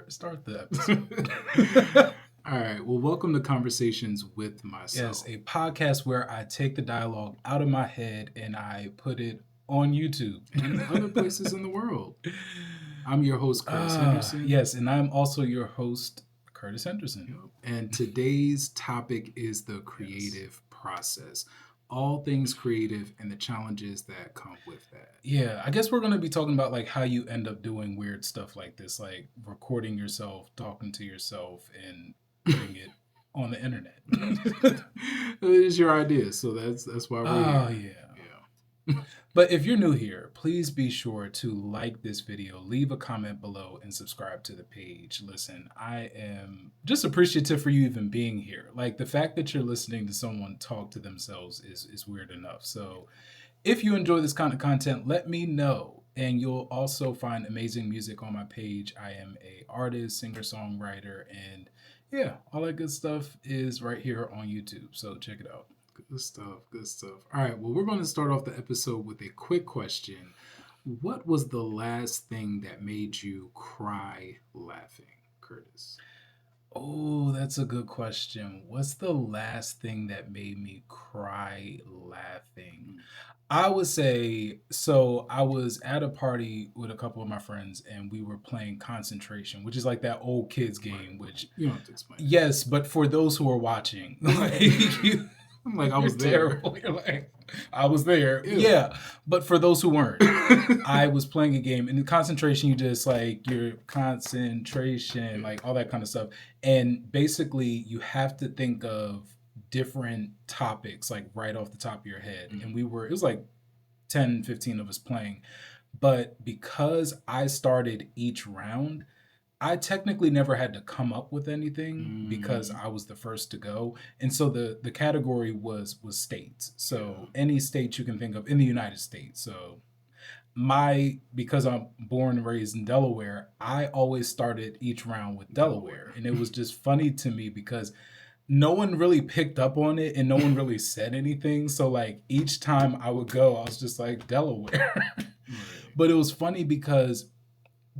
Start the episode. All right. Well, welcome to Conversations with Yes, Myself. a podcast where I take the dialogue out of my head and I put it on YouTube and other places in the world. I'm your host, Curtis Henderson. Yes, and I'm also your host, Curtis Henderson. And today's topic is the creative process. All things creative and the challenges that come with that. Yeah, I guess we're going to be talking about like how you end up doing weird stuff like this, like recording yourself, talking to yourself, and putting it on the internet. It is your idea, so that's why we're here. Yeah. But if you're new here, please be sure to like this video, leave a comment below, and subscribe to the page. Listen, I am just appreciative for you even being here. Like the fact that you're listening to someone talk to themselves is weird enough. So if you enjoy this kind of content, let me know. And you'll also find amazing music on my page. I am an artist, singer-songwriter, and yeah, all that good stuff is right here on YouTube. So check it out. Good stuff. Good stuff. All right. Well, we're going to start off the episode with a quick question. What was the last thing that made you cry laughing, Curtis? Oh, that's a good question. What's the last thing that made me cry laughing? I would say, so I was at a party with a couple of my friends and we were playing Concentration, which is like that old kids game, which you don't have to explain. Yes, but for those who are watching, like, I was there. You're like, I was there. Yeah. But for those who weren't, I was playing a game. And in Concentration, you just like your concentration, like all that kind of stuff. And basically, you have to think of different topics, like right off the top of your head. And it was like 10, 15 of us playing. But because I started each round, I technically never had to come up with anything because I was the first to go. And so the category was states. So any state you can think of in the United States. So because I'm born and raised in Delaware, I always started each round with Delaware. And it was just funny to me because no one really picked up on it and no one really said anything. So like each time I would go, I was just like Delaware. But it was funny because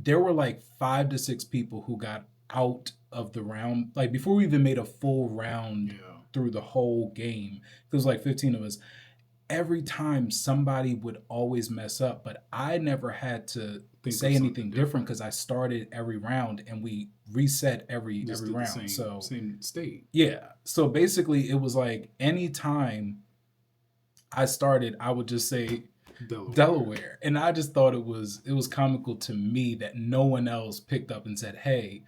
there were like 5 to 6 people who got out of the round. Like before we even made a full round through the whole game, it was like 15 of us. Every time somebody would always mess up, but I never had to say anything different because I started every round and we reset every round. Same state. Yeah. So basically it was like anytime I started, I would just say Delaware. And I just thought it was comical to me that no one else picked up and said, hey,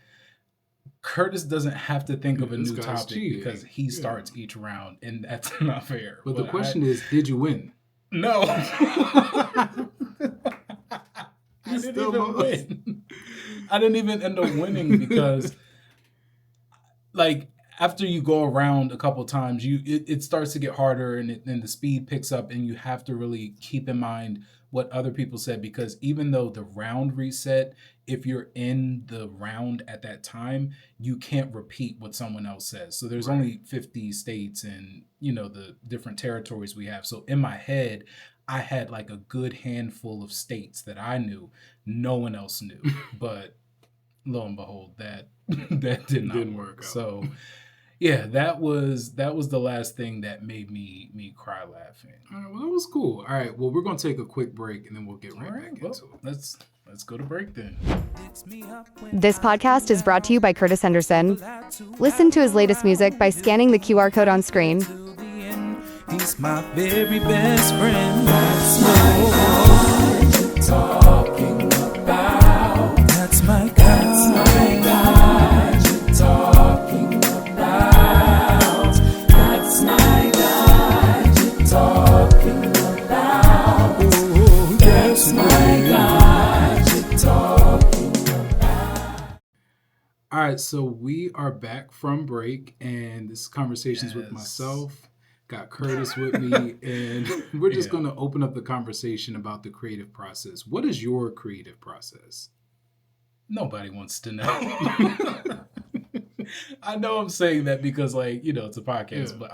Curtis doesn't have to think of a new topic because he starts each round, and that's not fair. But the question is, did you win? No. I didn't even win. I didn't even end up winning because like after you go around a couple times, it starts to get harder and the speed picks up and you have to really keep in mind what other people said, because even though the round reset, if you're in the round at that time, you can't repeat what someone else says. So there's only 50 states and, the different territories we have. So in my head, I had like a good handful of states that I knew no one else knew. But lo and behold, that didn't work out. So yeah, that was the last thing that made me cry laughing. All right, well, that was cool. All right, well, we're going to take a quick break and then we'll get right back into it. Let's go to break then. This podcast is brought to you by Curtis Henderson. Listen to his latest music by scanning the QR code on screen. He's my very best friend. That's my God you're talking about. That's my God. That's my God you're talking about. That's my God you're talking about. Oh, that's my God you're talking about. All right, so we are back from break, and this is Conversations with Myself. Got Curtis with me, and we're just going to open up the conversation about the creative process. What is your creative process? Nobody wants to know. I know I'm saying that because, like, you know, it's a podcast, but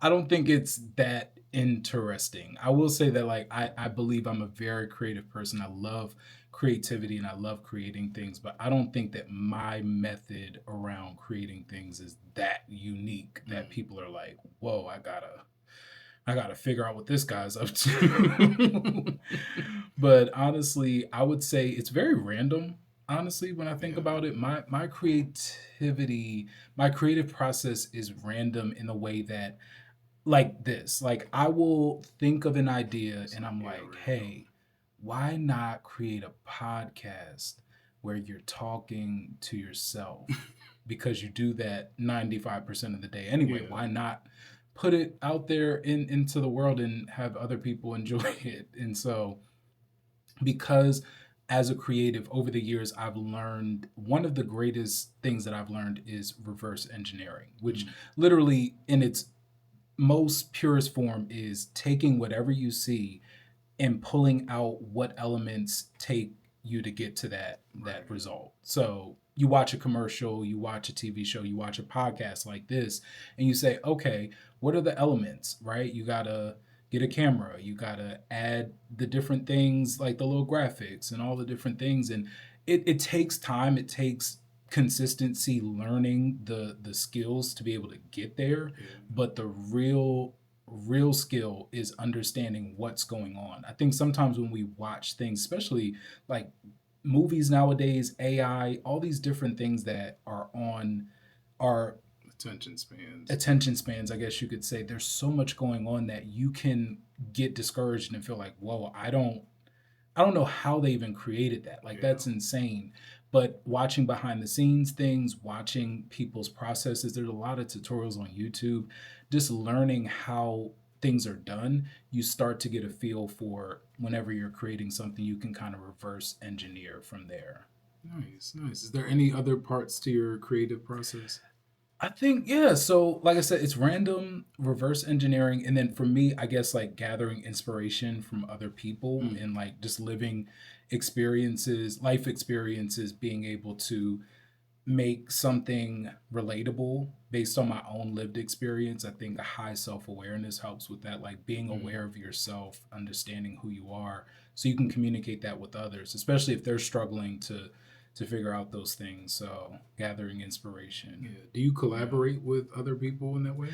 I don't think it's that interesting. I will say that, like, I believe I'm a very creative person. I love creativity and I love creating things, but I don't think that my method around creating things is that unique that people are like, whoa, I gotta figure out what this guy's up to. But honestly, I would say it's very random. Honestly, when I think about it, my creativity, my creative process is random in the way that, like this, like I will think of an idea and I'm like, hey, why not create a podcast where you're talking to yourself? Because you do that 95% of the day anyway. Why not put it out there into the world and have other people enjoy it? And so, because as a creative over the years, I've learned one of the greatest things that I've learned is reverse engineering, which literally in its most purest form is taking whatever you see and pulling out what elements take you to get to that result. So you watch a commercial, you watch a TV show, you watch a podcast like this, and you say, okay, what are the elements, right? You gotta get a camera, you gotta add the different things like the little graphics and all the different things. And it takes time, it takes consistency, learning the skills to be able to get there. But the real skill is understanding what's going on. I think sometimes when we watch things, especially like movies nowadays, AI, all these different things that are on our attention spans, I guess you could say, there's so much going on that you can get discouraged and feel like, whoa, I don't know how they even created that. Like, that's insane. But watching behind the scenes things, watching people's processes, there's a lot of tutorials on YouTube, just learning how things are done, you start to get a feel for whenever you're creating something, you can kind of reverse engineer from there. Nice. Is there any other parts to your creative process? I think, yeah. So like I said, it's random, reverse engineering. And then for me, I guess like gathering inspiration from other people and like just living experiences, life experiences, being able to make something relatable based on my own lived experience. I think a high self-awareness helps with that, like being aware of yourself, understanding who you are, so you can communicate that with others, especially if they're struggling to figure out those things. So gathering inspiration. Yeah. Do you collaborate with other people in that way?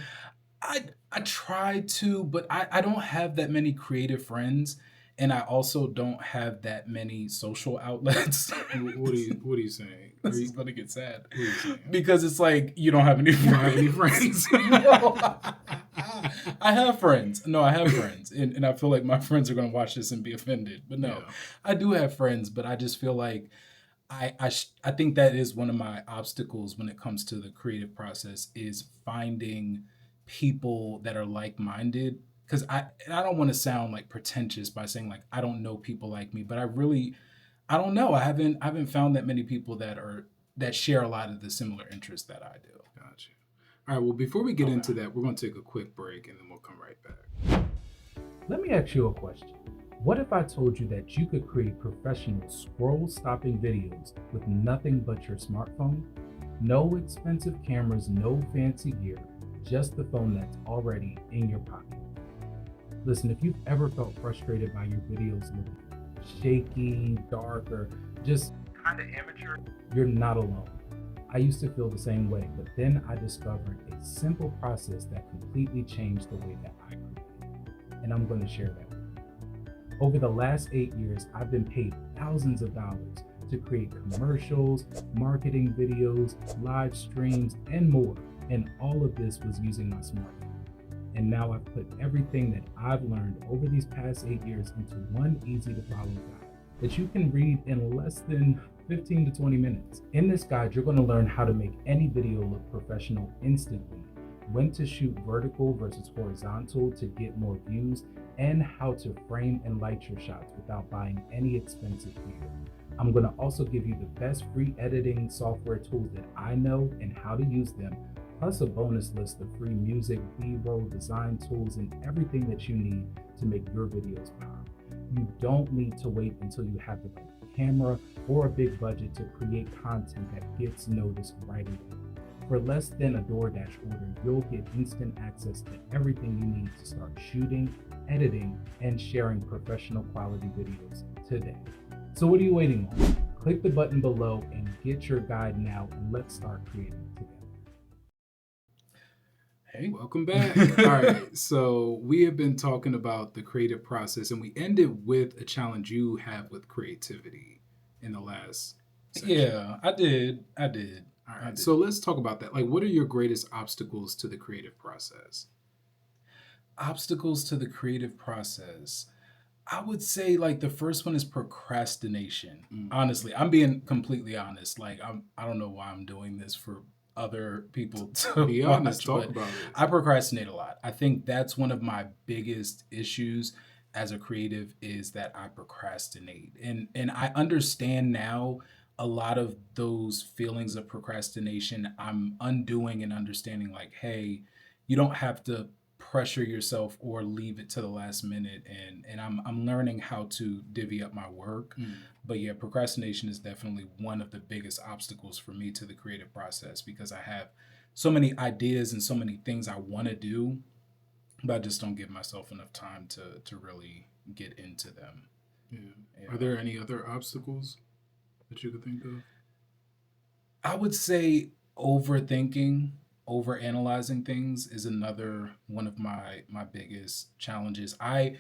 I try to, but I don't have that many creative friends. And I also don't have that many social outlets. What are you saying? This is going to get sad. What are you saying? Because it's like, you don't have any friends. I have friends. No, I have friends. And I feel like my friends are going to watch this and be offended. But no, I do have friends. But I just feel like I think that is one of my obstacles when it comes to the creative process, is finding people that are like-minded. Because I don't want to sound like pretentious by saying like I don't know people like me, but I don't know. I haven't found that many people that share a lot of the similar interests that I do. Gotcha. All right. Well, before we get into that, we're going to take a quick break and then we'll come right back. Let me ask you a question. What if I told you that you could create professional scroll-stopping videos with nothing but your smartphone? No expensive cameras, no fancy gear, just the phone that's already in your pocket. Listen, if you've ever felt frustrated by your videos looking shaky, dark, or just kind of amateur, you're not alone. I used to feel the same way, but then I discovered a simple process that completely changed the way that I create. And I'm going to share that with you. Over the last 8 years, I've been paid thousands of dollars to create commercials, marketing videos, live streams, and more. And all of this was using my smartphone. And now I've put everything that I've learned over these past 8 years into one easy to follow guide that you can read in less than 15 to 20 minutes. In this guide, you're going to learn how to make any video look professional instantly, when to shoot vertical versus horizontal to get more views, and how to frame and light your shots without buying any expensive gear. I'm going to also give you the best free editing software tools that I know and how to use them, plus a bonus list of free music, B-roll, design tools, and everything that you need to make your videos pop. You don't need to wait until you have the right camera or a big budget to create content that gets noticed right away. For less than a DoorDash order, you'll get instant access to everything you need to start shooting, editing, and sharing professional quality videos today. So what are you waiting on? Click the button below and get your guide now, and let's start creating together. Hey, welcome back. All right, so we have been talking about the creative process, and we ended with a challenge you have with creativity in the last section. Yeah, I did. All right, so let's talk about that. Like, what are your greatest obstacles to the creative process? Obstacles to the creative process. I would say like the first one is procrastination. Honestly, I'm being completely honest. Like I don't know why I'm doing this for other people to be honest. Talk about it. I procrastinate a lot. I think that's one of my biggest issues as a creative is that I procrastinate. And I understand now a lot of those feelings of procrastination. I'm undoing and understanding like, hey, you don't have to pressure yourself or leave it to the last minute, and I'm learning how to divvy up my work. But yeah, procrastination is definitely one of the biggest obstacles for me to the creative process because I have so many ideas and so many things I want to do, but I just don't give myself enough time to really get into them. Yeah. Are there any other obstacles that you could think of? I would say overthinking, overanalyzing things is another one of my biggest challenges. I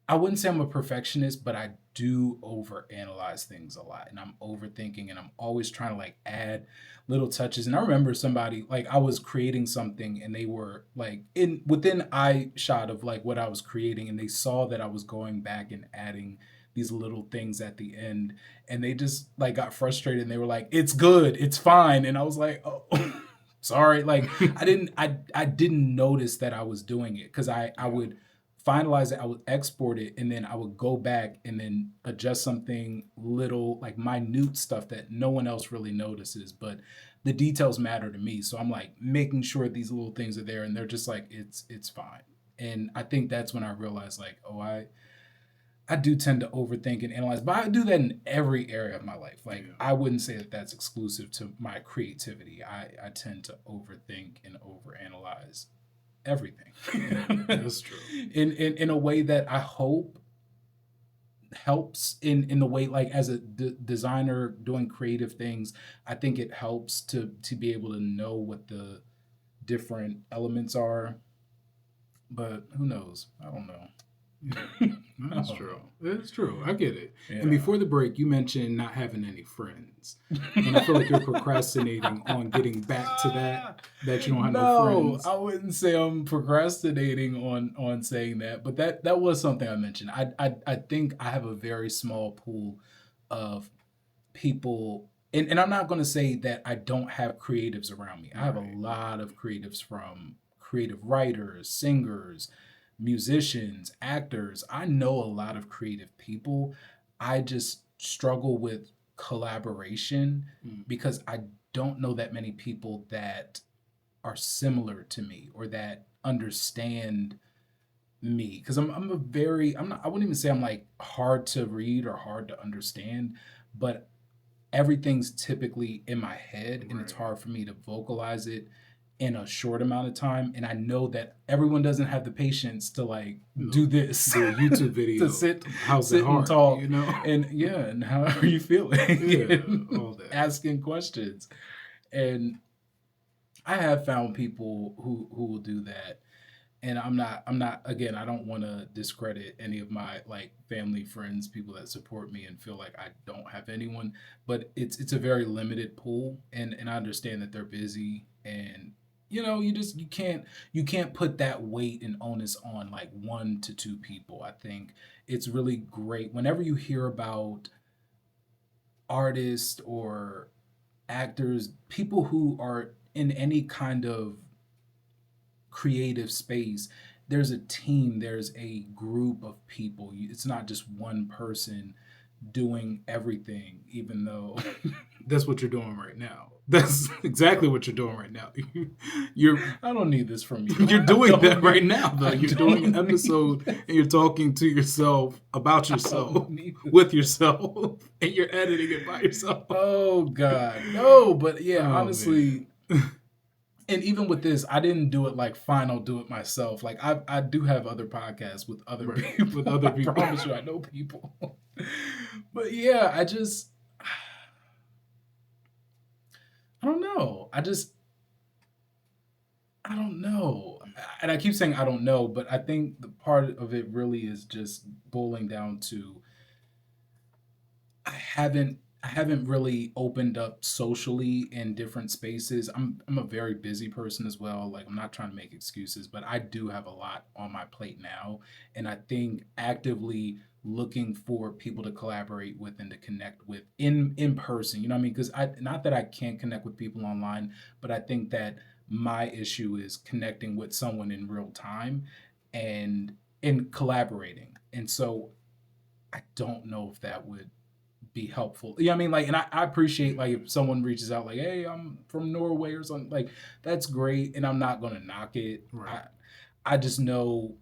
wouldn't say I'm a perfectionist, but I do overanalyze things a lot, and I'm overthinking, and I'm always trying to like add little touches. And I remember somebody like I was creating something, and they were like within eye shot of like what I was creating, and they saw that I was going back and adding these little things at the end, and they just like got frustrated, and they were like, "It's good, it's fine," and I was like, "Oh." Sorry, like I didn't notice that I was doing it because I would finalize it, I would export it, and then I would go back and then adjust something little, like minute stuff that no one else really notices, but the details matter to me. So I'm like making sure these little things are there, and they're just like, it's fine. And I think that's when I realized like, oh, I do tend to overthink and analyze, but I do that in every area of my life. Like, I wouldn't say that that's exclusive to my creativity. I tend to overthink and overanalyze everything. That's true. In a way that I hope helps in the way, like as a designer doing creative things, I think it helps to be able to know what the different elements are. But who knows? I don't know. That's true. It's true. I get it. Yeah. And before the break, you mentioned not having any friends, and I feel like you're procrastinating on getting back to that you don't have no friends. I wouldn't say I'm procrastinating on saying that, but that was something I mentioned. I think I have a very small pool of people, and I'm not going to say that I don't have creatives around me. I have a lot of creatives, from creative writers, singers, musicians, actors. I know a lot of creative people. I just struggle with collaboration because I don't know that many people that are similar to me or that understand me. Because I wouldn't even say I'm like hard to read or hard to understand, but everything's typically in my head, and it's hard for me to vocalize it in a short amount of time. And I know that everyone doesn't have the patience to like do this, do a YouTube video to sit and talk, you know, and how are you feeling? All that. Asking questions. And I have found people who will do that. And I'm not again, I don't want to discredit any of my like family, friends, people that support me and feel like I don't have anyone, but it's a very limited pool, and I understand that they're busy, and you know, you can't put that weight and onus on like 1 to 2 people. I think it's really great whenever you hear about artists or actors, people who are in any kind of creative space, there's a team, there's a group of people. It's not just one person doing everything, even though that's what you're doing right now. That's exactly what you're doing right now. I don't need this from you. You're doing that right now, though. You're doing an episode and you're talking to yourself about yourself with yourself, and you're editing it by yourself. Oh God, no! But yeah, honestly, And even with this, I didn't do it like, fine, I'll do it myself. Like I do have other podcasts with other people. With other people. I promise you, I know people. But yeah, I don't know. I don't know. And I keep saying I don't know, but I think the part of it really is just boiling down to I haven't really opened up socially in different spaces. I'm a very busy person as well. Like I'm not trying to make excuses, but I do have a lot on my plate now. And I think actively looking for people to collaborate with and to connect with in person. You know what I mean? Because not that I can't connect with people online, but I think that my issue is connecting with someone in real time and in collaborating. And so I don't know if that would be helpful. Yeah, I mean, like, and I appreciate like if someone reaches out like, hey, I'm from Norway or something, like that's great. And I'm not gonna knock it. Right. I just know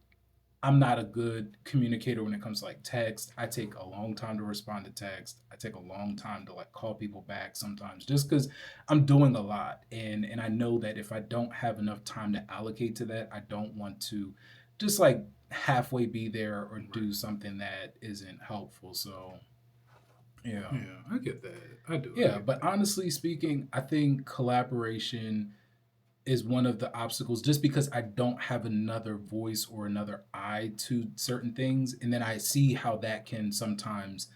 I'm not a good communicator when it comes to like text. I take a long time to respond to text. I take a long time to like call people back sometimes just because I'm doing a lot. And I know that if I don't have enough time to allocate to that, I don't want to just like halfway be there or do something that isn't helpful. So yeah. I get that. I do. Yeah, but honestly speaking, I think collaboration is one of the obstacles just because I don't have another voice or another eye to certain things. And then I see how that can sometimes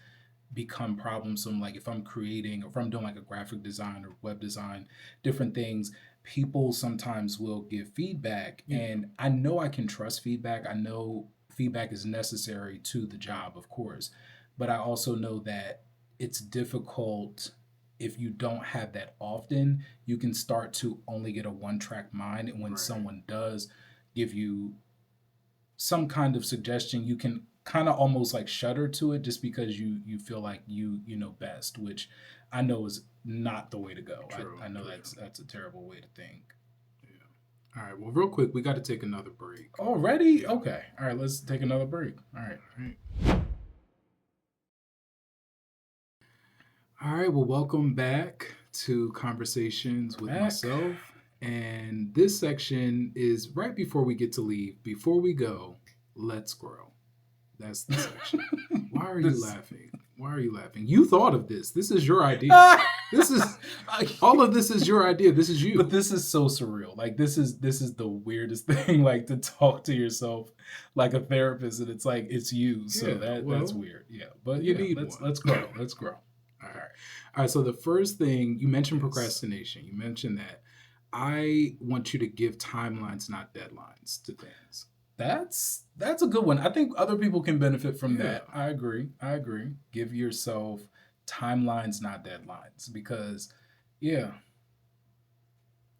become problemsome. Like if I'm creating or if I'm doing like a graphic design or web design, different things, people sometimes will give feedback. And I know I can trust feedback. I know feedback is necessary to the job, of course. But I also know that it's difficult if you don't have that often. You can start to only get a one-track mind. And when someone does give you some kind of suggestion, you can kind of almost like shudder to it just because you feel like you know best, which I know is not the way to go. I know that's a terrible way to think. All right. Well, real quick, we got to take another break. Already? Okay. All right. Let's take another break. All right. All right. Well, welcome back to Conversations with myself. And this section is right before we get to leave. Before we go, let's grow. That's the section. Why are you laughing? Why are you laughing? You thought of this. This is your idea. This is all of this is your idea. This is you. But this is so surreal. Like this is the weirdest thing. Like to talk to yourself like a therapist, and it's like it's you. So that's weird. Yeah. But you need let's grow. Let's grow. All right. So the first thing you mentioned procrastination. You mentioned that. I want you to give timelines, not deadlines, to things. That's a good one. I think other people can benefit from that. I agree. Give yourself timelines, not deadlines, because you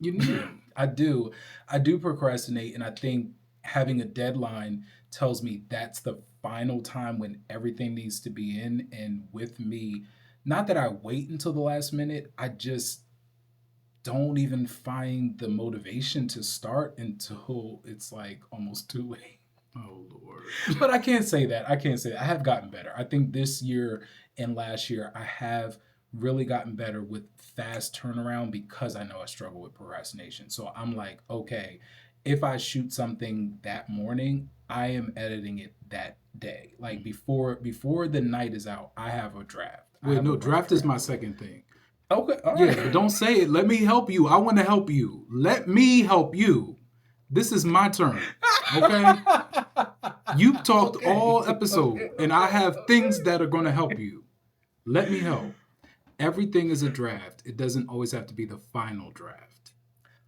need them. I do procrastinate, and I think having a deadline tells me that's the final time when everything needs to be in. And with me, not that I wait until the last minute, I just don't even find the motivation to start until it's like almost too late. Oh, Lord. But I can't say that. I have gotten better. I think this year and last year, I have really gotten better with fast turnaround because I know I struggle with procrastination. So I'm like, okay, if I shoot something that morning, I am editing it that day. Like before the night is out, I have a draft. Wait, no, draft is my second thing. Okay. All right. Yeah, but don't say it. Let me help you. I want to help you. Let me help you. This is my turn. Okay? You've talked all episode, and I have things that are going to help you. Let me help. Everything is a draft. It doesn't always have to be the final draft.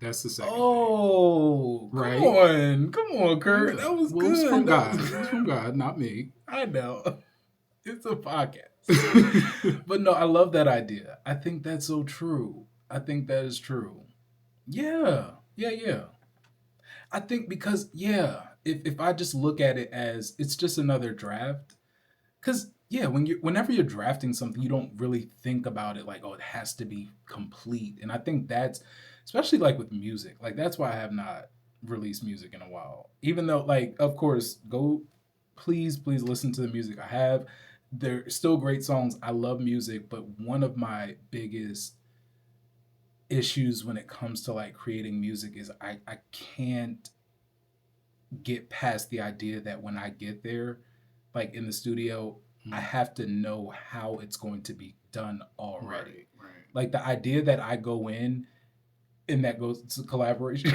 That's the second thing. Right? Come on, Kurt. That was good. It's from God. It's from God, not me. I know. It's a podcast. But no, I love that idea. I think that's so true. I think that is true. Yeah. I think because, if I just look at it as it's just another draft, because, whenever you're drafting something, you don't really think about it like, oh, it has to be complete. And I think that's, especially like with music, like that's why I have not released music in a while. Even though, like, of course, please listen to the music I have. They're still great songs. I love music, but one of my biggest issues when it comes to like creating music is I can't get past the idea that when I get there, like in the studio, I have to know how it's going to be done already. Right. Like the idea that I go in and that goes to collaboration.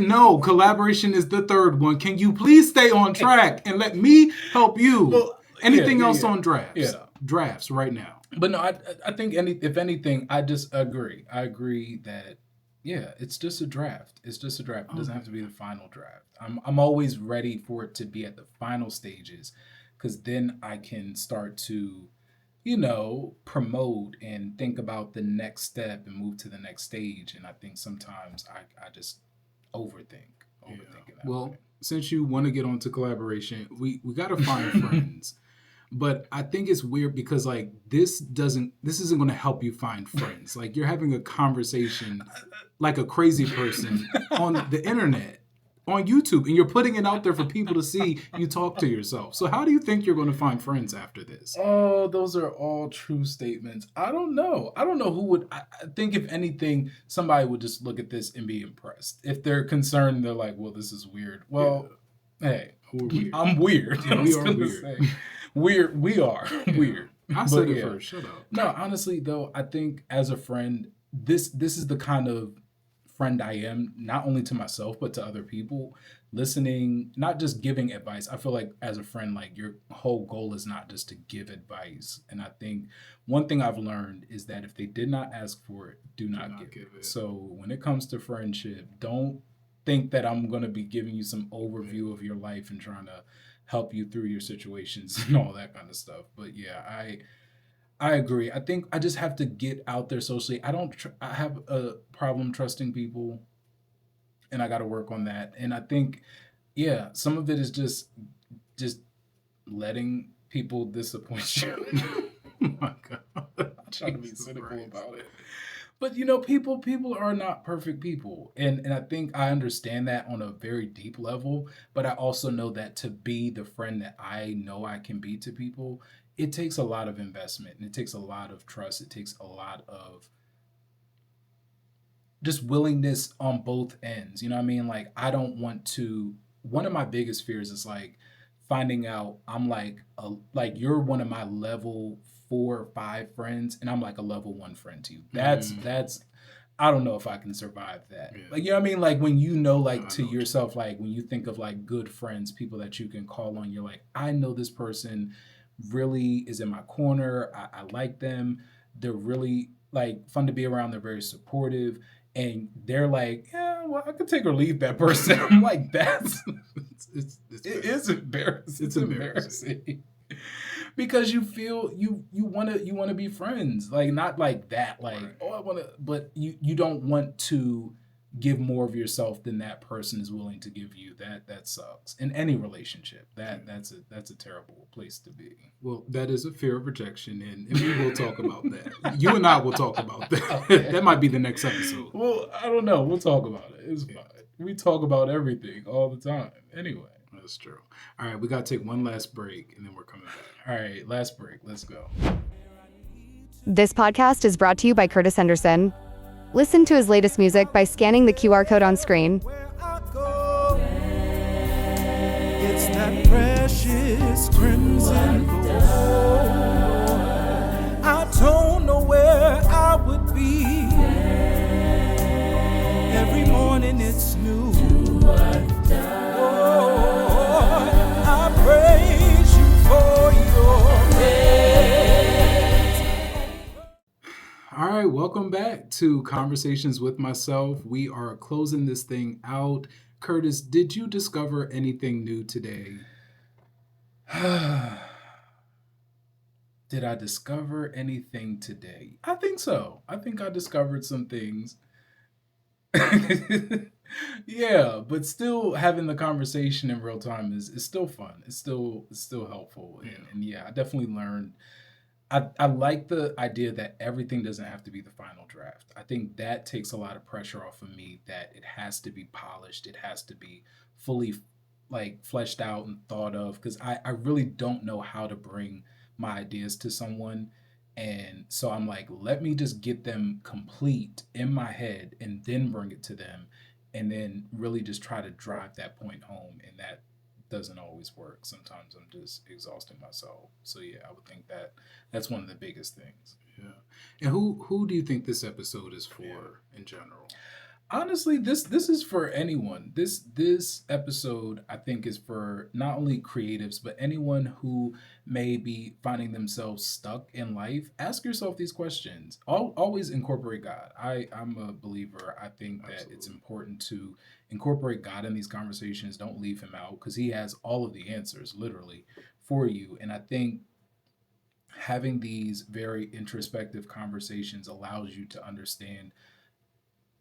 No, collaboration is the third one. Can you please stay on track and let me help you? Well, Anything else on drafts? Yeah. Drafts right now. But no, I think if anything, I just agree. I agree that it's just a draft. It's just a draft. It doesn't have to be the final draft. I'm always ready for it to be at the final stages, because then I can start to, promote and think about the next step and move to the next stage. And I think sometimes I just overthink it. Well, since you want to get onto collaboration, we got to find friends. But I think it's weird because like this isn't going to help you find friends. Like you're having a conversation like a crazy person on the internet, on YouTube, and you're putting it out there for people to see you talk to yourself. So how do you think you're going to find friends after this? Oh, those are all true statements. I don't know who would. I think if anything, somebody would just look at this and be impressed. If they're concerned, they're like, well, this is weird. Well, hey, I'm weird. Yeah, we are weird. We are weird. I said it first. Shut up. No, honestly though, I think as a friend, this is the kind of friend I am, not only to myself but to other people. Listening, not just giving advice. I feel like as a friend, like your whole goal is not just to give advice. And I think one thing I've learned is that if they did not ask for it, do not give it. So when it comes to friendship, don't think that I'm going to be giving you some overview of your life and trying to help you through your situations and all that kind of stuff. But yeah, I agree. I think I just have to get out there socially. I have a problem trusting people, and I got to work on that. And I think, some of it is just letting people disappoint you. Oh my God. I'm trying to be cynical about it. But people are not perfect people. And I think I understand that on a very deep level, but I also know that to be the friend that I know I can be to people, it takes a lot of investment and it takes a lot of trust. It takes a lot of just willingness on both ends. You know what I mean? Like I don't want to, one of my biggest fears is like finding out I'm like you're one of my level 4 or 5 friends and I'm like a level 1 friend to you. That's I don't know if I can survive that. Yeah. Like, you know what I mean? Like when to yourself, like when you think of like good friends, people that you can call on, you're like, I know this person really is in my corner. I like them. They're really like fun to be around. They're very supportive. And they're like, yeah, well, I could take or leave that person. I'm like, it is embarrassing. It's embarrassing. Because you feel you want to be friends, like not like that, like right. I want to, but you don't want to give more of yourself than that person is willing to give you. That sucks in any relationship. That's a terrible place to be. Well, that is a fear of rejection, and we will talk about that. You and I will talk about that. Okay. That might be the next episode. Well, I don't know. We'll talk about it. It's fine. We talk about everything all the time. Anyway. That's true. All right, we got to take one last break, and then we're coming back. All right, last break. Let's go. This podcast is brought to you by Curtis Henderson. Listen to his latest music by scanning the QR code on screen. It's that precious crimson gold. I don't know where I would be. Every morning it's new. Praise you for your grace. All right, welcome back to Conversations with Myself. We are closing this thing out. Curtis, did you discover anything new today? Did I discover anything today? I think so. I think I discovered some things. Yeah, but still having the conversation in real time is still fun. It's still helpful. And yeah, I definitely learned. I like the idea that everything doesn't have to be the final draft. I think that takes a lot of pressure off of me, that it has to be polished. It has to be fully like fleshed out and thought of, because I really don't know how to bring my ideas to someone And so I'm like, let me just get them complete in my head and then bring it to them, and then really just try to drive that point home. And that doesn't always work. Sometimes I'm just exhausting myself. So yeah, I would think that that's one of the biggest things. Yeah. And who do you think this episode is for in general? Honestly, this is for anyone. This episode, I think, is for not only creatives, but anyone who may be finding themselves stuck in life. Ask yourself these questions. Always incorporate God. I'm a believer. I think that it's important to incorporate God in these conversations. Don't leave him out, because he has all of the answers, literally, for you. And I think having these very introspective conversations allows you to understand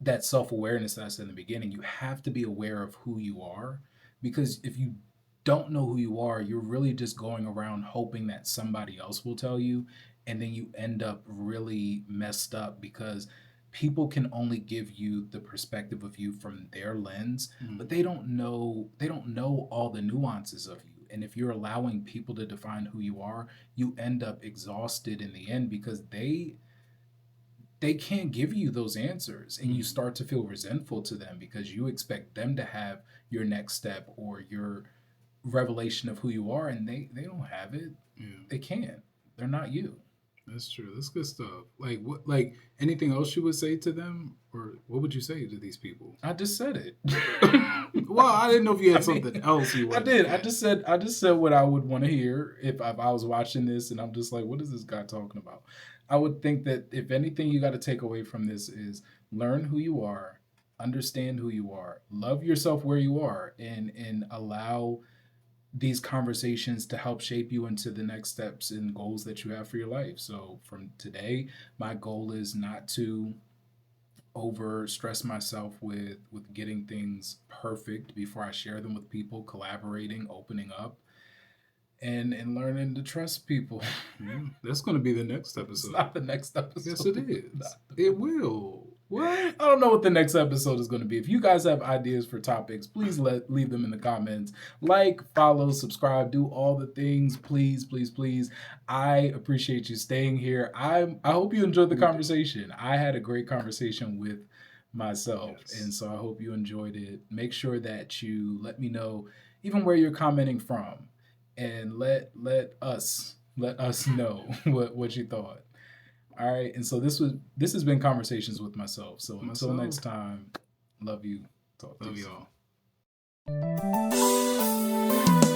that self-awareness that I said in the beginning. You have to be aware of who you are, because if you don't know who you are, you're really just going around hoping that somebody else will tell you, and then you end up really messed up, because people can only give you the perspective of you from their lens, but they don't know all the nuances of you. And if you're allowing people to define who you are, you end up exhausted in the end, because they can't give you those answers, and you start to feel resentful to them because you expect them to have your next step or your revelation of who you are, and they don't have it. Yeah. They can't. They're not you. That's true. That's good stuff. Like anything else you would say to them, or what would you say to these people? I just said it. Well, I didn't know if you had something else you wanted. I did. I just said what I would want to hear if I was watching this, and I'm just like, what is this guy talking about? I would think that if anything you got to take away from this is learn who you are, understand who you are, love yourself where you are, and allow these conversations to help shape you into the next steps and goals that you have for your life. So from today, my goal is not to over stress myself with getting things perfect before I share them with people, collaborating, opening up, and learning to trust people. Yeah, that's going to be the next episode. It's not the next episode. Yes, it is. It will. What? I don't know what the next episode is going to be. If you guys have ideas for topics, please leave them in the comments. Like, follow, subscribe, do all the things. Please, please, please. I appreciate you staying here. I hope you enjoyed the conversation. I had a great conversation with myself, and so I hope you enjoyed it. Make sure that you let me know even where you're commenting from, and let us know what you thought. All right, and so this has been Conversations with Myself. So until next time, love you. Talk to you. Love y'all.